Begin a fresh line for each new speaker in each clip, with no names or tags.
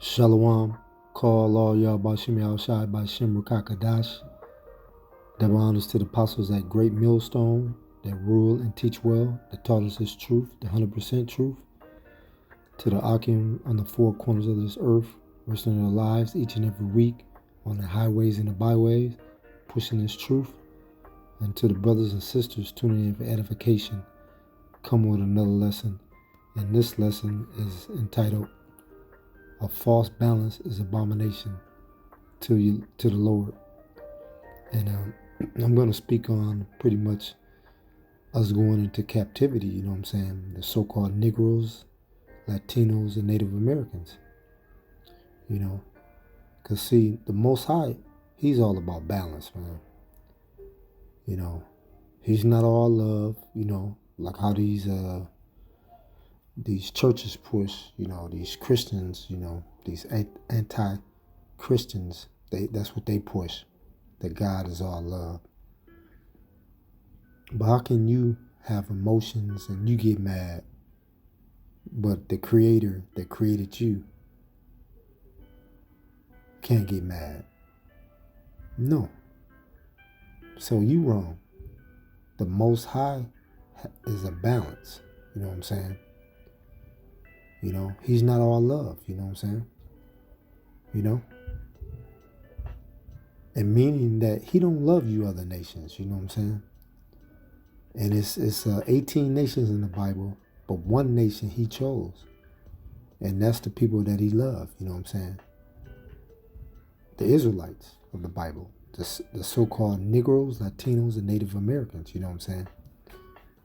Shalom, call all y'all Bashim Yahushai Bashim Rukakadash. Double honors to the apostles at Great Millstone that rule and teach well, that taught us His truth, the 100% truth. To the Akim on the four corners of this earth, risking their lives each and every week on the highways and the byways, pushing His truth. And to the brothers and sisters tuning in for edification, come with another lesson. And this lesson is entitled, "A false balance is abomination to the Lord." And I'm going to speak on pretty much us going into captivity, you know what I'm saying? The so-called Negroes, Latinos, and Native Americans. You know, because see, the Most High, He's all about balance, man. You know, He's not all love, you know, like how these churches push, you know, these Christians, you know, these anti-Christians, that's what they push, that God is all love. But how can you have emotions and you get mad, but the Creator that created you can't get mad? No. So you wrong. The Most High is a balance, you know what I'm saying? You know, He's not all love, you know what I'm saying? You know? And meaning that He don't love you other nations, you know what I'm saying? And it's 18 nations in the Bible, but one nation He chose. And that's the people that He loved, you know what I'm saying? The Israelites of the Bible, the so-called Negroes, Latinos, and Native Americans, you know what I'm saying?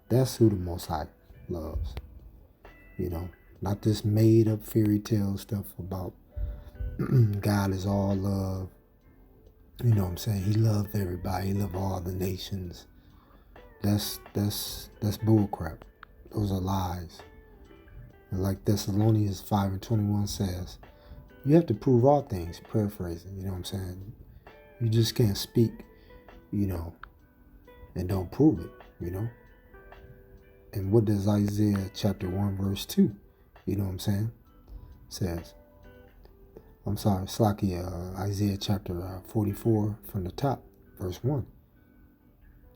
That's who the Most High loves, you know? Not this made-up fairy tale stuff about God is all love. You know what I'm saying? He loved everybody. He loved all the nations. That's bull crap. Those are lies. And like Thessalonians 5:21 says, you have to prove all things, paraphrasing, you know what I'm saying? You just can't speak, you know, and don't prove it, you know? And what does Isaiah chapter 1 verse 2, you know what I'm saying, says? Isaiah chapter 44 from the top, verse 1.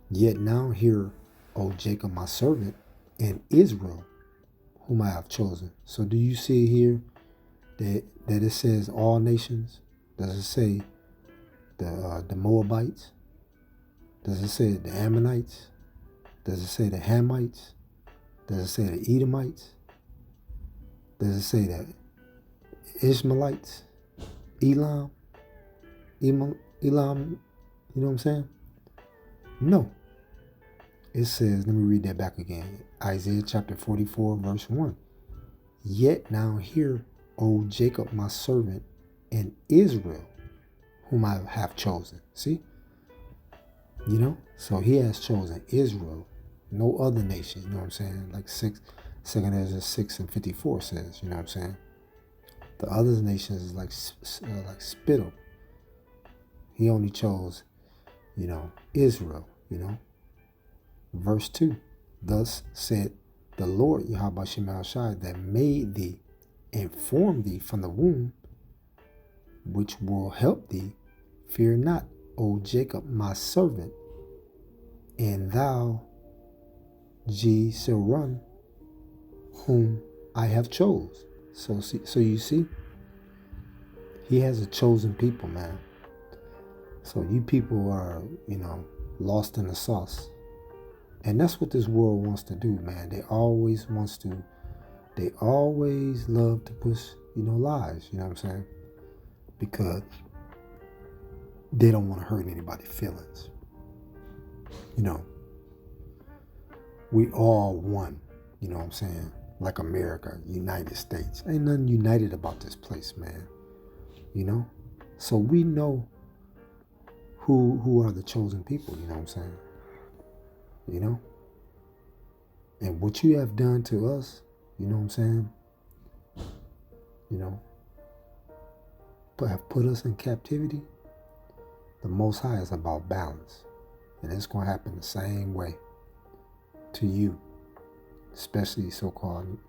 Yet now hear, O Jacob my servant, and Israel, whom I have chosen. So do you see here that it says all nations? Does it say the Moabites? Does it say the Ammonites? Does it say the Hamites? Does it say the Edomites? Does it say the Ishmaelites? Elam, you know what I'm saying? No. It says, let me read that back again. Isaiah chapter 44, verse 1. Yet now hear, O Jacob my servant, and Israel, whom I have chosen. See? You know? So He has chosen Israel, no other nation, you know what I'm saying? Like 2 Ezra 6:54 says, you know what I'm saying? The other nations is like spittle. He only chose, you know, Israel, you know. Verse 2. Thus said the Lord Yahweh Shema Shai, that made thee and formed thee from the womb, which will help thee. Fear not, O Jacob, my servant, and thou, Jeshurun, whom I have chose. So you see, He has a chosen people, man. So you people are, you know, lost in the sauce. And that's what this world wants to do, man. They always love to push, you know, lies, you know what I'm saying? Because they don't want to hurt anybody's feelings. You know, we all one, you know what I'm saying? Like America, United States. Ain't nothing united about this place, man. You know? So we know who are the chosen people, you know what I'm saying? You know? And what you have done to us, you know what I'm saying? You know, have put us in captivity. The Most High is about balance. And it's going to happen the same way to you, especially so-called,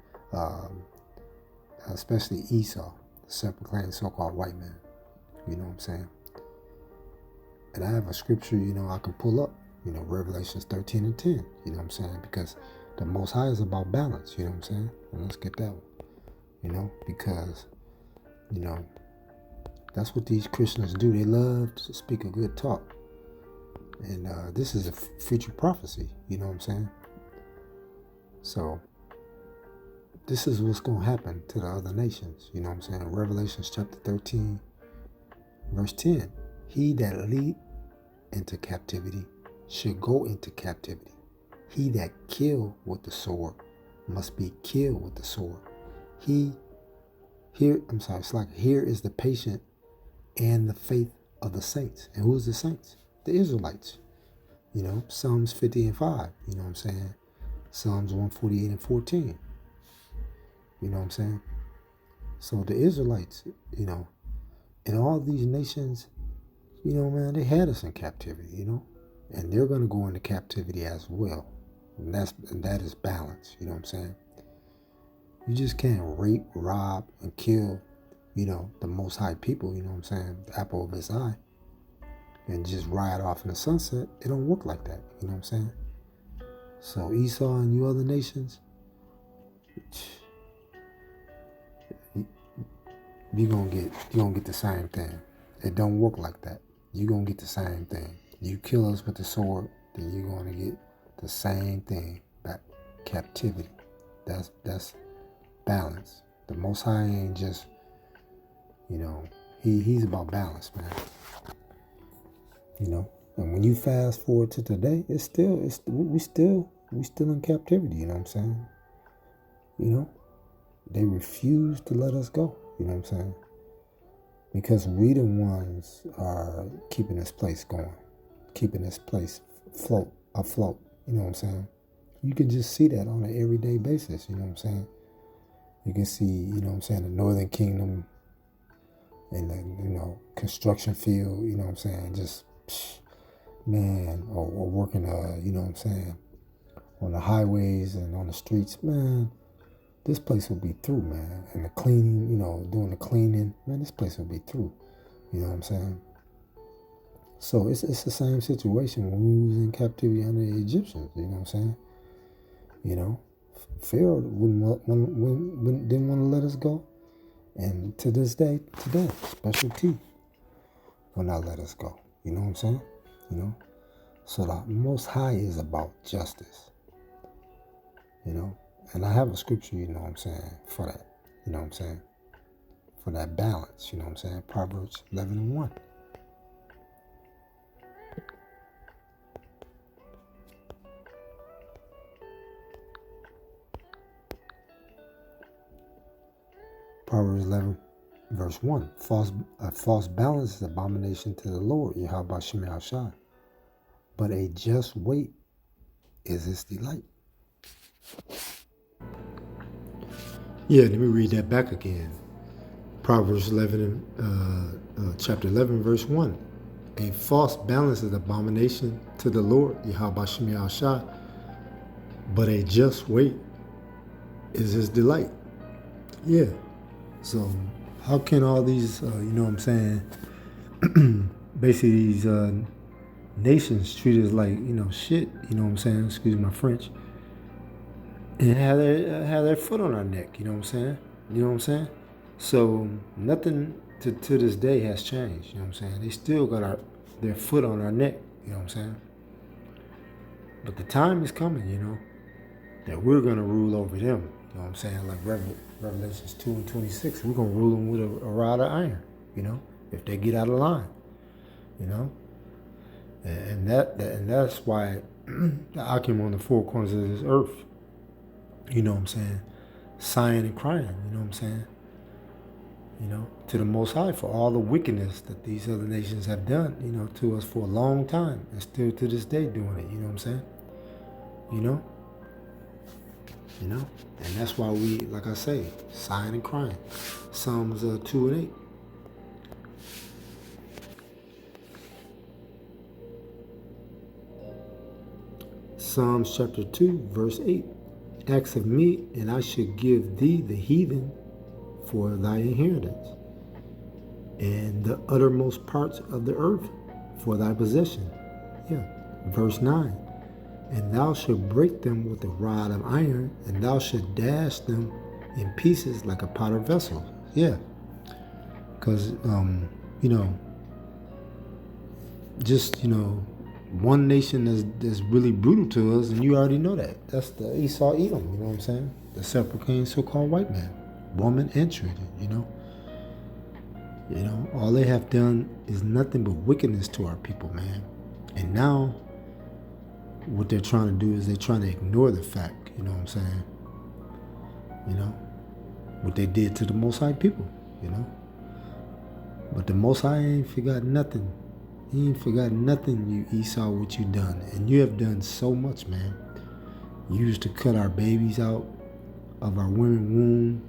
especially Esau, self-proclaimed so-called white man. You know what I'm saying? And I have a scripture, I can pull up, Revelations 13 and 10, you know what I'm saying? Because the Most High is about balance, you know what I'm saying? And let's get that one, because, that's what these Christians do. They love to speak a good talk. And this is a future prophecy, you know what I'm saying? So this is what's going to happen to the other nations, you know what I'm saying? Revelations chapter 13, verse 10. He that lead into captivity should go into captivity. He that kill with the sword must be killed with the sword. Here is the patient and the faith of the saints. And who's the saints? The Israelites. Psalms 50 and 5, you know what I'm saying? Psalms 148 and 14. You know what I'm saying? So the Israelites, and all these nations, man, they had us in captivity, and they're going to go into captivity as well. And that is balance, you know what I'm saying? You just can't rape, rob, and kill, the Most High people, you know what I'm saying? The apple of his eye. And just ride off in the sunset. It don't work like that, you know what I'm saying? So Esau and you other nations, you're gonna get the same thing. It don't work like that. You're gonna get the same thing. You kill us with the sword, then you're gonna get the same thing back. Captivity. That's balance. The Most High ain't just, he's about balance, man. And when you fast forward to today, we still in captivity, you know what I'm saying? They refuse to let us go, you know what I'm saying? Because we the ones are keeping this place going, keeping this place afloat, you know what I'm saying? You can just see that on an everyday basis, you know what I'm saying? You can see, you know what I'm saying, the Northern Kingdom and the, construction field, you know what I'm saying, just, man, or working, you know what I'm saying, on the highways and on the streets, man, this place will be through, man. And the cleaning, doing the cleaning, man, this place will be through, you know what I'm saying? So it's the same situation when we was in captivity under the Egyptians, you know what I'm saying? Pharaoh didn't want to let us go. And to this day, today, Special T will not let us go. You know what I'm saying? So the Most High is about justice. And I have a scripture, you know what I'm saying, for that. You know what I'm saying? For that balance, you know what I'm saying? Proverbs 11 and 1. Proverbs 11, verse 1. A false balance is abomination to the Lord, Yahweh Shem Shai. But a just weight is his delight. Yeah, let me read that back again. Proverbs 11, chapter 11, verse 1. A false balance is abomination to the Lord, Yahweh Shem Shai. But a just weight is his delight. Yeah. So how can all these, you know what I'm saying, basically these nations treat us like, shit, you know what I'm saying, excuse my French, and have their foot on our neck, you know what I'm saying? So nothing to this day has changed, you know what I'm saying? They still got their foot on our neck, you know what I'm saying? But the time is coming, that we're going to rule over them, you know what I'm saying? Like Revelations 2 and 26, we're going to rule them with a rod of iron, if they get out of line, And that's why I came on the four corners of this earth, you know what I'm saying, sighing and crying, you know what I'm saying, to the Most High for all the wickedness that these other nations have done, to us for a long time, and still to this day doing it, you know what I'm saying, and that's why we, like I say, sighing and crying. Psalms 2 and 8. Psalms chapter 2, verse 8. Ask of me, and I should give thee the heathen for thy inheritance, and the uttermost parts of the earth for thy possession. Yeah. Verse 9. And thou shalt break them with a rod of iron, and thou shalt dash them in pieces like a potter's vessel. Yeah. Because, just, one nation that's really brutal to us, and you already know that. That's the Esau Edom, you know what I'm saying? The self-proclaimed so-called white man, woman and children, all they have done is nothing but wickedness to our people, man. And now, what they're trying to do is they're trying to ignore the fact, you know what I'm saying? What they did to the Most High people, But the Most High ain't forgot nothing. He ain't forgot nothing, you Esau, what you done. And you have done so much, man. You used to cut our babies out of our women's womb.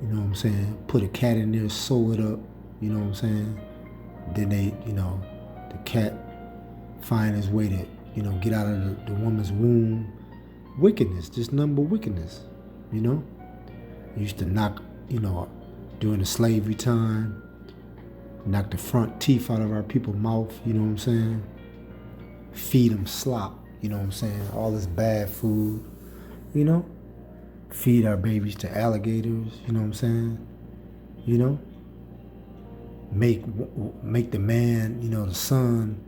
You know what I'm saying? Put a cat in there, sew it up. You know what I'm saying? Then they, the cat find his way to, get out of the woman's womb. Wickedness, just nothing but wickedness, You used to knock, during the slavery time, knock the front teeth out of our people's mouth, you know what I'm saying? Feed them slop, you know what I'm saying? All this bad food, Feed our babies to alligators, you know what I'm saying? Make the man, the son,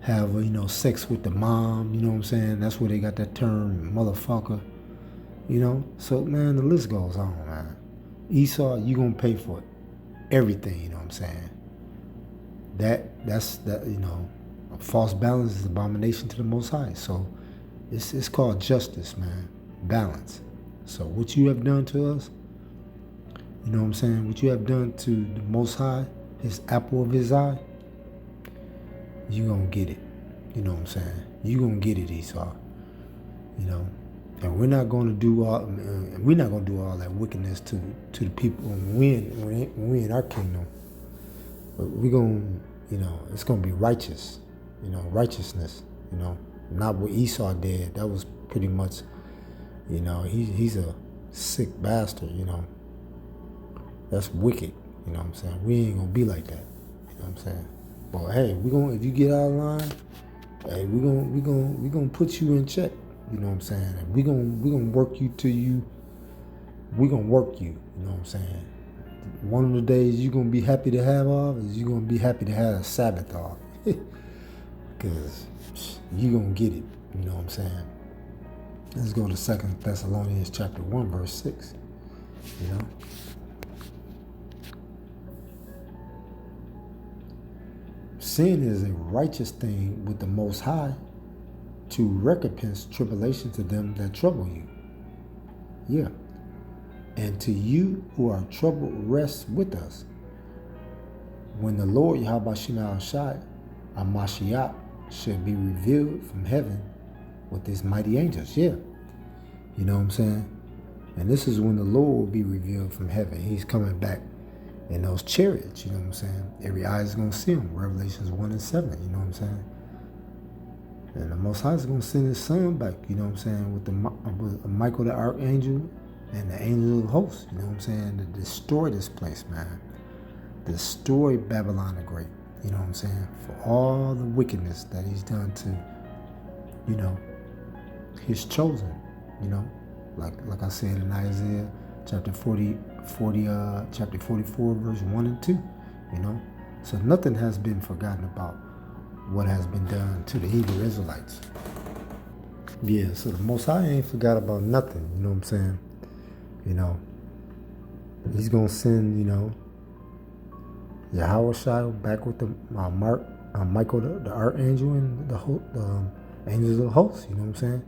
have, sex with the mom, you know what I'm saying? That's where they got that term, motherfucker, So, man, the list goes on, man. Esau, you gonna pay for it. Everything, you know what I'm saying? That's a false balance is abomination to the Most High. So it's called justice, man. Balance. So what you have done to us, you know what I'm saying? What you have done to the Most High, his apple of his eye, you gonna get it. You know what I'm saying? You gonna get it, Esau. And we're not gonna do all that wickedness to the people when we in our kingdom. But we're gonna, it's gonna be righteous, righteousness, not what Esau did. That was pretty much, he's a sick bastard, That's wicked, you know what I'm saying? We ain't gonna be like that, you know what I'm saying? But hey, if you get out of line, hey, we gonna put you in check, you know what I'm saying? And we gonna work you till you. We gonna work you, you know what I'm saying? One of the days you're gonna be happy to have off is you're gonna be happy to have a Sabbath off, because you gonna get it, you know what I'm saying? Let's go to 2 Thessalonians chapter 1, verse 6. Sin is a righteous thing with the Most High to recompense tribulation to them that trouble you. Yeah. And to you who are troubled, rest with us. When the Lord Yahweh Shai, our Mashiach, shall be revealed from heaven with his mighty angels. Yeah. You know what I'm saying? And this is when the Lord will be revealed from heaven. He's coming back in those chariots, you know what I'm saying? Every eye is going to see him. Revelations 1 and 7, you know what I'm saying? And the Most High is going to send his son back, you know what I'm saying, with Michael the Archangel and the angel of the host, you know what I'm saying, to destroy this place, man. Destroy Babylon the Great, you know what I'm saying, for all the wickedness that he's done to, his chosen, like I said in Isaiah chapter 44, verse 1 and 2, So nothing has been forgotten about what has been done to the Hebrew Israelites. Yeah, so the Most High ain't forgot about nothing, you know what I'm saying? He's going to send, Yahweh Shai back with the Michael the Archangel and the angels of the host, you know what I'm saying?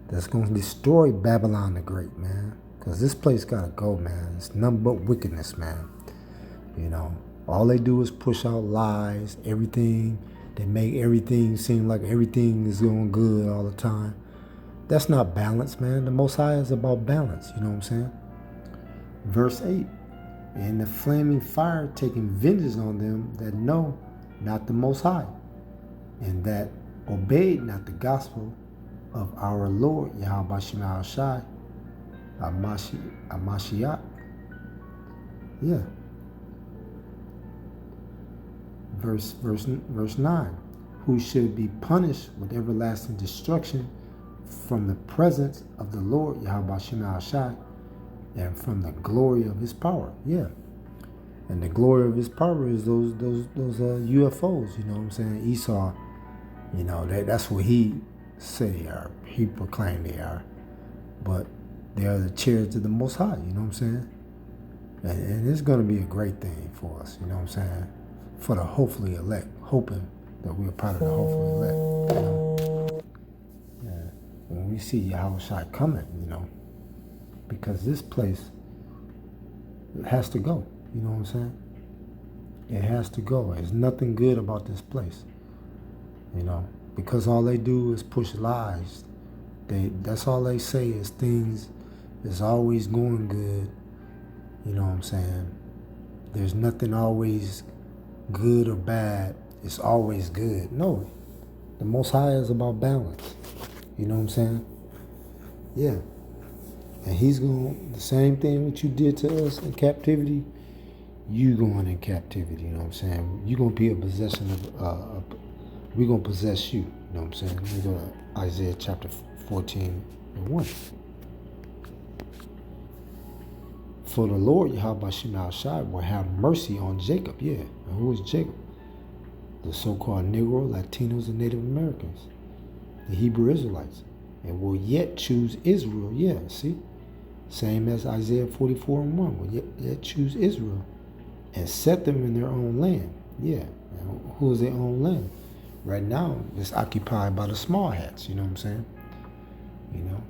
That's going to destroy Babylon the Great, man. Because this place got to go, man. It's nothing but wickedness, man. All they do is push out lies, everything. They make everything seem like everything is going good all the time. That's not balance, man. The Most High is about balance, you know what I'm saying? Verse 8, and the flaming fire taking vengeance on them that know not the Most High, and that obeyed not the gospel of our Lord Yahweh Shai, Mashiach. Yeah. verse 9, who should be punished with everlasting destruction from the presence of the Lord Yahweh Shema Shai, and from the glory of his power. Yeah. And the glory of his power is those UFOs, you know what I'm saying? Esau, you know, that's what he said they are. He proclaimed they are. But they are the chariots of the Most High, you know what I'm saying? And it's going to be a great thing for us, you know what I'm saying? For the hopefully elect, hoping that we're part of the hopefully elect, you know? Yeah. When we see Yahweh Shai coming, you know, because this place has to go, you know what I'm saying? It has to go. There's nothing good about this place, you know, because all they do is push lies. That's all they say is things is always going good, you know what I'm saying? There's nothing always good or bad. It's always good. No, the Most High is about balance, you know what I'm saying? Yeah. And he's going, the same thing what you did to us in captivity, you going in captivity, you know what I'm saying? You're going to be a possession of, we're going to possess you, you know what I'm saying? We go to Isaiah chapter 14 and 1. For the Lord Yahweh Shema Shai will have mercy on Jacob, yeah. And who is Jacob? The so-called Negro, Latinos, and Native Americans, the Hebrew Israelites, and will yet choose Israel, yeah, see? Same as Isaiah 44 and 1, will yet choose Israel and set them in their own land, yeah. And who is their own land? Right now, it's occupied by the small hats, you know what I'm saying? You know,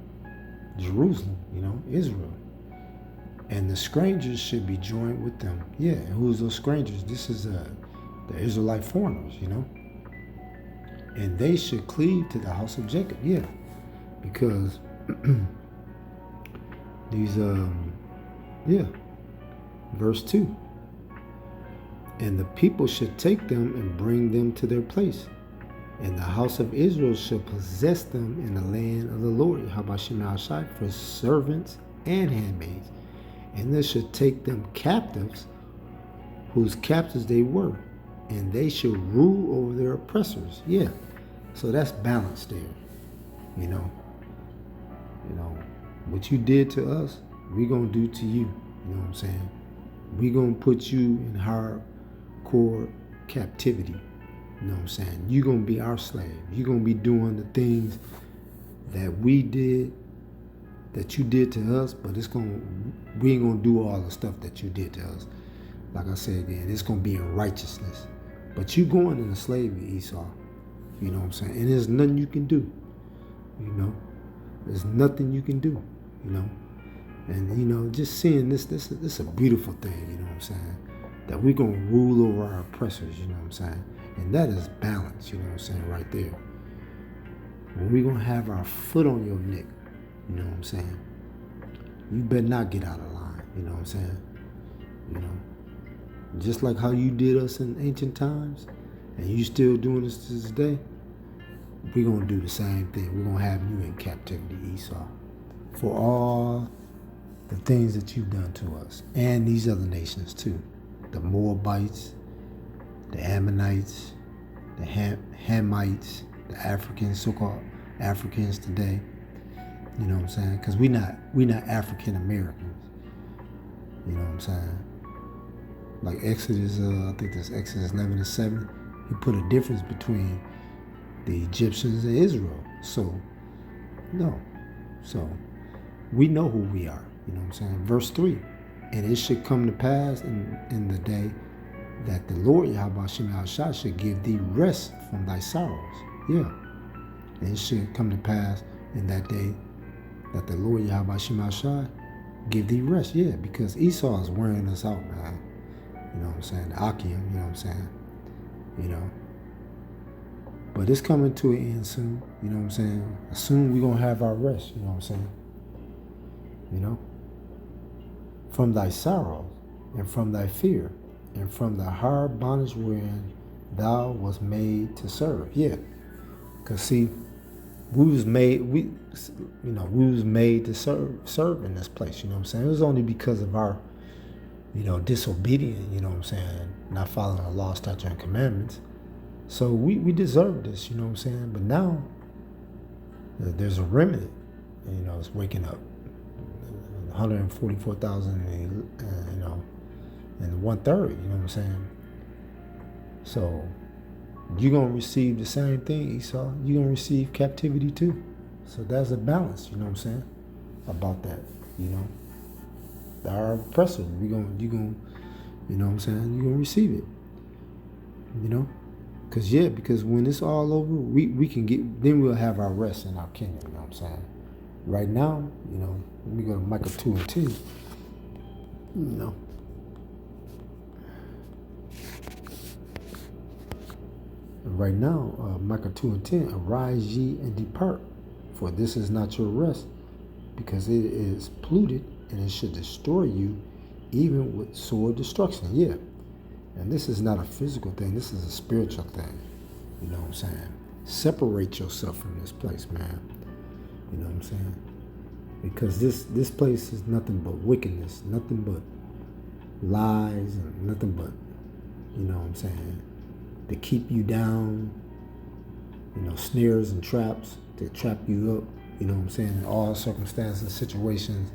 Jerusalem, you know, Israel. And the strangers should be joined with them. Yeah, and who's those strangers? This is the Israelite foreigners, you know. And they should cleave to the house of Jacob, yeah. Because these, yeah, verse 2. And the people should take them and bring them to their place. And the house of Israel shall possess them in the land of the Lord, Yahweh Shema Shai, for servants and handmaids. And they should take them captives, whose captives they were, and they shall rule over their oppressors. Yeah. So that's balance there. You know. You know, what you did to us, we're gonna do to you. You know what I'm saying? We're gonna put you in hardcore captivity. You know what I'm saying? You're going to be our slave. You're going to be doing the things that we did, that you did to us, but we ain't going to do all the stuff that you did to us. Like I said again, it's going to be in righteousness. But you going into slavery, Esau. You know what I'm saying? And there's nothing you can do. You know? There's nothing you can do. You know? And, you know, just seeing this is a beautiful thing, you know what I'm saying? That we're going to rule over our oppressors, you know what I'm saying? And that is balance, you know what I'm saying, right there. When we're going to have our foot on your neck, you know what I'm saying? You better not get out of line, you know what I'm saying? You know, just like how you did us in ancient times, and you still doing this to this day, we're going to do the same thing. We're going to have you in captivity, Esau, for all the things that you've done to us, and these other nations too. The Moabites, the Ammonites, the Hamites, the Africans, so-called Africans today. You know what I'm saying? Because we're not African Americans. You know what I'm saying? Like Exodus, I think that's Exodus 11 and 7. He put a difference between the Egyptians and Israel. So, no. So, we know who we are. You know what I'm saying? Verse 3. And it should come to pass in the day that the Lord Yahweh Shema Shai should give thee rest from thy sorrows. Yeah. And it should come to pass in that day that the Lord Yahweh Shema Shai give thee rest. Yeah, because Esau is wearing us out, man. You know what I'm saying? The Akim, you know what I'm saying? You know. But it's coming to an end soon, you know what I'm saying? Soon we're going to have our rest, you know what I'm saying? You know? From thy sorrows and from thy fear, and from the hard bondage wherein thou was made to serve. Yeah. Because see, we was made to serve in this place, you know what I'm saying? It was only because of our disobedient, you know what I'm saying, not following the law, statutes, and commandments. So we deserve this, you know what I'm saying? But now there's a remnant, it's waking up. 144,000, and 1/3, you know what I'm saying? So you're going to receive the same thing, Esau. You're going to receive captivity too. So there's a balance, you know what I'm saying, about that, Our oppressor, you're going to, you know what I'm saying, you're going to receive it, Because when it's all over, we can get, then we'll have our rest in our kingdom, you know what I'm saying? Right now, let me go to Micah 2:10, Right now, Micah 2:10, arise ye and depart, for this is not your rest, because it is polluted, and it should destroy you, even with sword destruction. Yeah. And this is not a physical thing, this is a spiritual thing. You know what I'm saying? Separate yourself from this place, man. You know what I'm saying? Because this place is nothing but wickedness, nothing but lies, and nothing but, you know what I'm saying, to keep you down, snares and traps to trap you up, you know what I'm saying, in all circumstances, situations.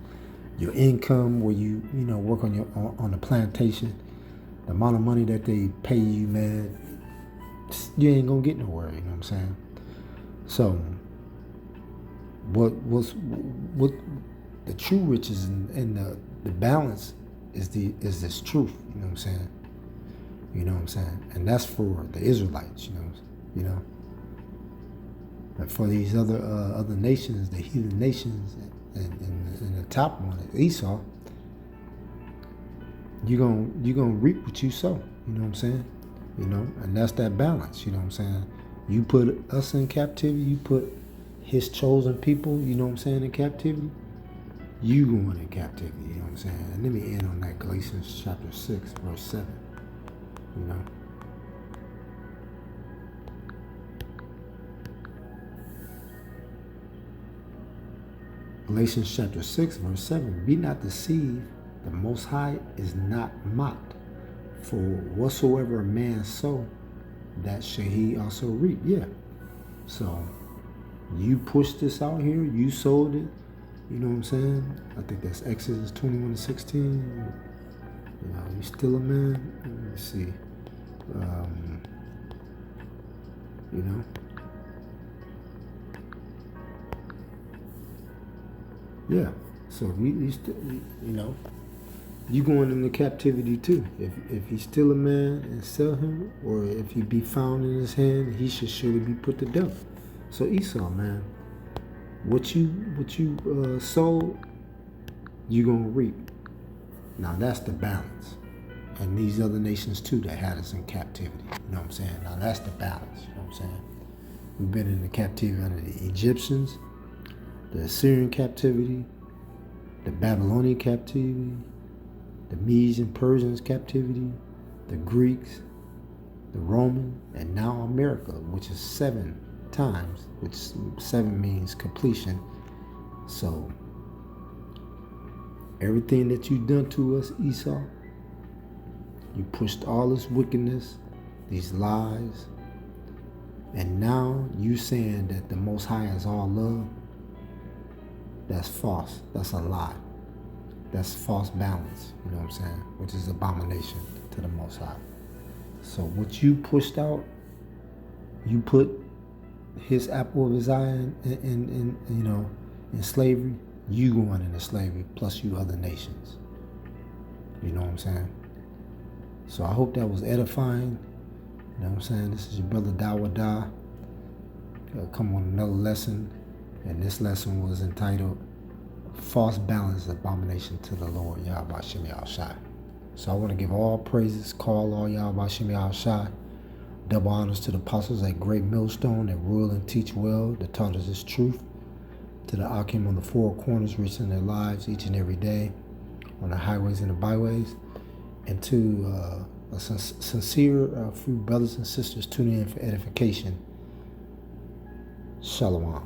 Your income, where you work on the plantation, the amount of money that they pay you, man, you ain't gonna get nowhere, you know what I'm saying? So what the true riches and the balance is this truth, you know what I'm saying? You know what I'm saying? And that's for the Israelites, And for these other nations, the heathen nations, and the top one, Esau, you're gonna reap what you sow, you know what I'm saying? And that's that balance, you know what I'm saying? You put us in captivity, you put his chosen people, you know what I'm saying, in captivity, you going in captivity, you know what I'm saying? And let me end on that, Galatians chapter 6, verse 7, Galatians chapter 6, verse 7, be not deceived, the Most High is not mocked. For whatsoever a man sow, that shall he also reap. Yeah. So you pushed this out here, you sold it, you know what I'm saying? I think that's Exodus 21:16. You still a man? Let me see. Yeah. So you still, you going into captivity too. If he's still a man and sell him, or if he be found in his hand, he should surely be put to death. So Esau, man, what you sold, you gonna reap. Now that's the balance. And these other nations too that had us in captivity. You know what I'm saying? Now that's the balance. You know what I'm saying? We've been in the captivity under the Egyptians, the Assyrian captivity, the Babylonian captivity, the Medes and Persians captivity, the Greeks, the Roman, and now America, which is 7 times, which 7 means completion. So everything that you done to us, Esau, you pushed all this wickedness, these lies, and now you saying that the Most High is all love. That's false. That's a lie. That's false balance, you know what I'm saying? Which is abomination to the Most High. So what you pushed out, you put his apple of his eye in slavery, you going into slavery, plus you other nations. You know what I'm saying? So I hope that was edifying. You know what I'm saying? This is your brother Dawada. Come on another lesson. And this lesson was entitled False Balance, Abomination to the Lord, Yahweh Shem Yahushai. So I want to give all praises, call all Yahweh Shem Yahushai. Double honors to the apostles at Great Millstone that rule and teach well, that taught us this truth. To the Akim on the 4 corners, reaching their lives each and every day on the highways and the byways. And to a sincere few brothers and sisters tuning in for edification. Shalom.